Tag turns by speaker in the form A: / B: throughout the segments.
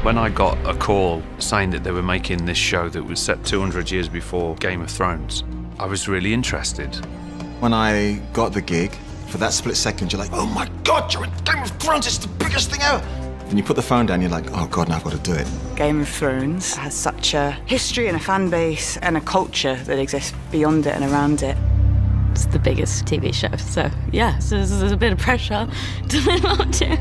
A: When I got a call saying that they were making this show that was set 200 years before Game of Thrones, I was really interested.
B: When I got the gig, for that split second, you're like, oh my God, you're in Game of Thrones, it's the biggest thing ever. And you put the phone down, you're like, oh God, now I've got to do it.
C: Game of Thrones has such a history and a fan base and a culture that exists beyond it and around it.
D: It's the biggest TV show, so yeah, so there's a bit of pressure to live up to.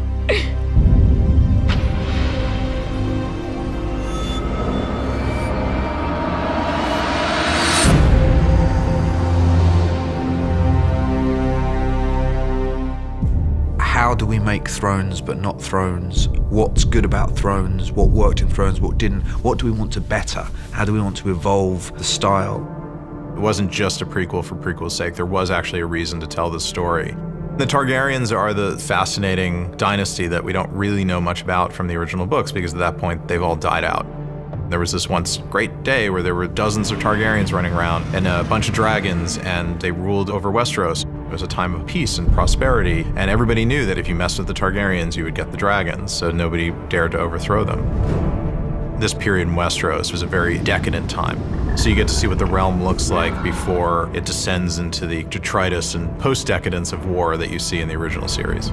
E: How do we make Thrones but not Thrones? What's good about Thrones? What worked in Thrones? What didn't? What do we want to better? How do we want to evolve the style?
F: It wasn't just a prequel for prequel's sake. There was actually a reason to tell this story. The Targaryens are the fascinating dynasty that we don't really know much about from the original books because at that point they've all died out. There was this once great day where there were dozens of Targaryens running around and a bunch of dragons, and they ruled over Westeros. It was a time of peace and prosperity, and everybody knew that if you messed with the Targaryens, you would get the dragons, so nobody dared to overthrow them. This period in Westeros was a very decadent time. So you get to see what the realm looks like before it descends into the detritus and post-decadence of war that you see in the original series.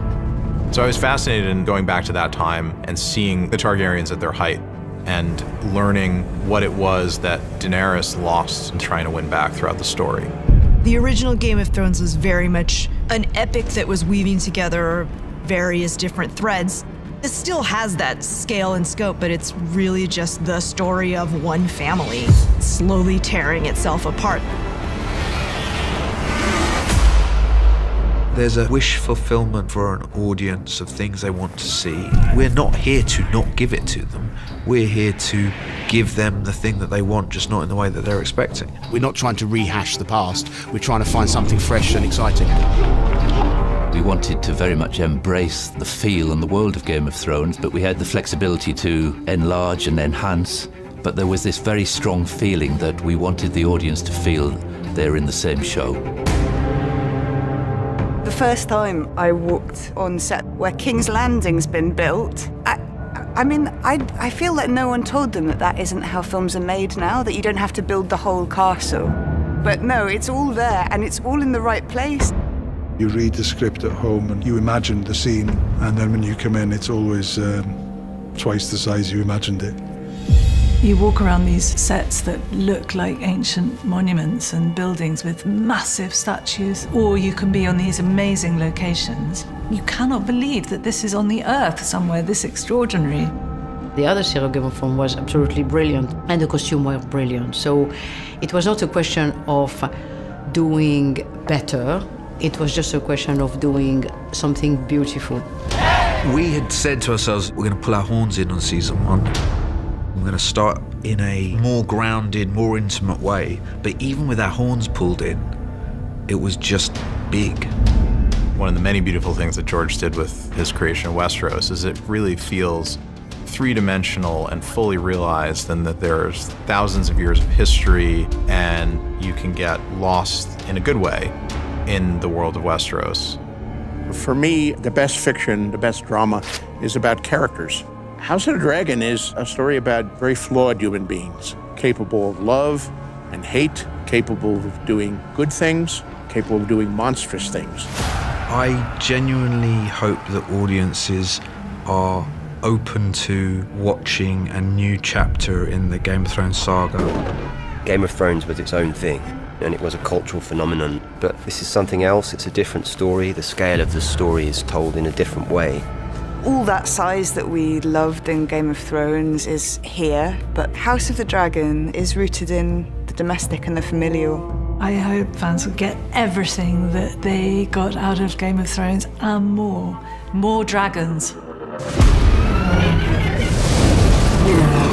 F: So I was fascinated in going back to that time and seeing the Targaryens at their height and learning what it was that Daenerys lost in trying to win back throughout the story.
G: The original Game of Thrones was very much an epic that was weaving together various different threads. It still has that scale and scope, but it's really just the story of one family slowly tearing itself apart.
E: There's a wish fulfillment for an audience of things they want to see. We're not here to not give it to them. We're here to give them the thing that they want, just not in the way that they're expecting.
H: We're not trying to rehash the past. We're trying to find something fresh and exciting.
I: We wanted to very much embrace the feel and the world of Game of Thrones, but we had the flexibility to enlarge and enhance. But there was this very strong feeling that we wanted the audience to feel they're in the same show.
C: The first time I walked on set where King's Landing's been built, I feel that no one told them that that isn't how films are made now, that you don't have to build the whole castle. But no, it's all there and it's all in the right place.
J: You read the script at home and you imagine the scene, and then when you come in, it's always twice the size you imagined it.
K: You walk around these sets that look like ancient monuments and buildings with massive statues, or you can be on these amazing locations. You cannot believe that this is on the earth somewhere this extraordinary.
D: The other series of Game of Thrones was absolutely brilliant, and the costume were brilliant. So it was not a question of doing better. It was just a question of doing something beautiful.
E: We had said to ourselves, we're going to pull our horns in on season 1. We're going to start in a more grounded, more intimate way. But even with our horns pulled in, it was just big.
F: One of the many beautiful things that George did with his creation of Westeros is it really feels three-dimensional and fully realized, and that there's thousands of years of history, and you can get lost in a good way in the world of Westeros.
H: For me, the best fiction, the best drama is about characters. House of the Dragon is a story about very flawed human beings, capable of love and hate, capable of doing good things, capable of doing monstrous things.
E: I genuinely hope that audiences are open to watching a new chapter in the Game of Thrones saga.
L: Game of Thrones was its own thing, and it was a cultural phenomenon. But this is something else, it's a different story. The scale of the story is told in a different way.
C: All that size that we loved in Game of Thrones is here, but House of the Dragon is rooted in the domestic and the familial.
K: I hope fans will get everything that they got out of Game of Thrones and more. More dragons.
C: Yeah.